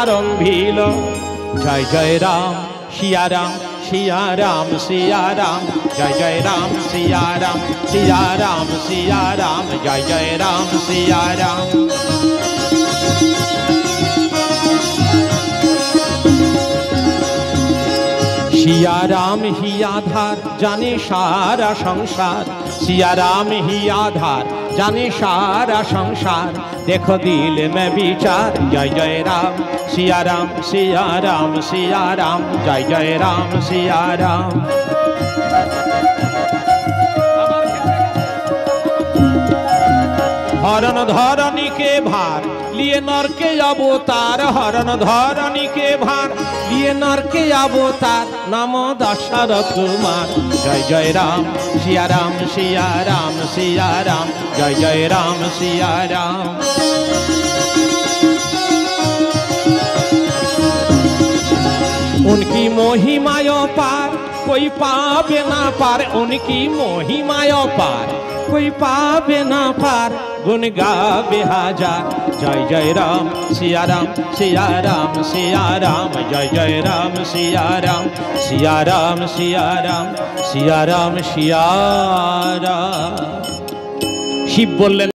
আরম্ভিল। জয় জয় রাম সিয়া রাম সিয়া রাম সিয়া রাম, জয় জয় রাম সিয়া রাম সিয়া রাম সিয়া রাম, জয় জয় রাম সিয়া রাম। सिया राम ही आधार जाने सारा संसार, सिया राम ही आधार जाने सारा संसार, देखो दिल में विचार। जय जय राम सिया राम सिया राम सिया राम, जय जय राम सिया राम। हरण धरणी के भार लिए नर के अवतार, हरण धरणी के भार लिए नर के अवतार, नमो दशरथ कुमार। जय जय राम सिया राम सिया राम सिया राम, जय जय राम सिया राम। उनकी महिमायो पार कोई पावे ना पार, उनकी महिमायो पार कोई पावे ना पार, गुण गावे हजार। जय जय राम सिया राम सिया राम सिया राम, जय जय राम सिया राम सिया राम सिया राम सिया राम सिया राम। शिव बोलें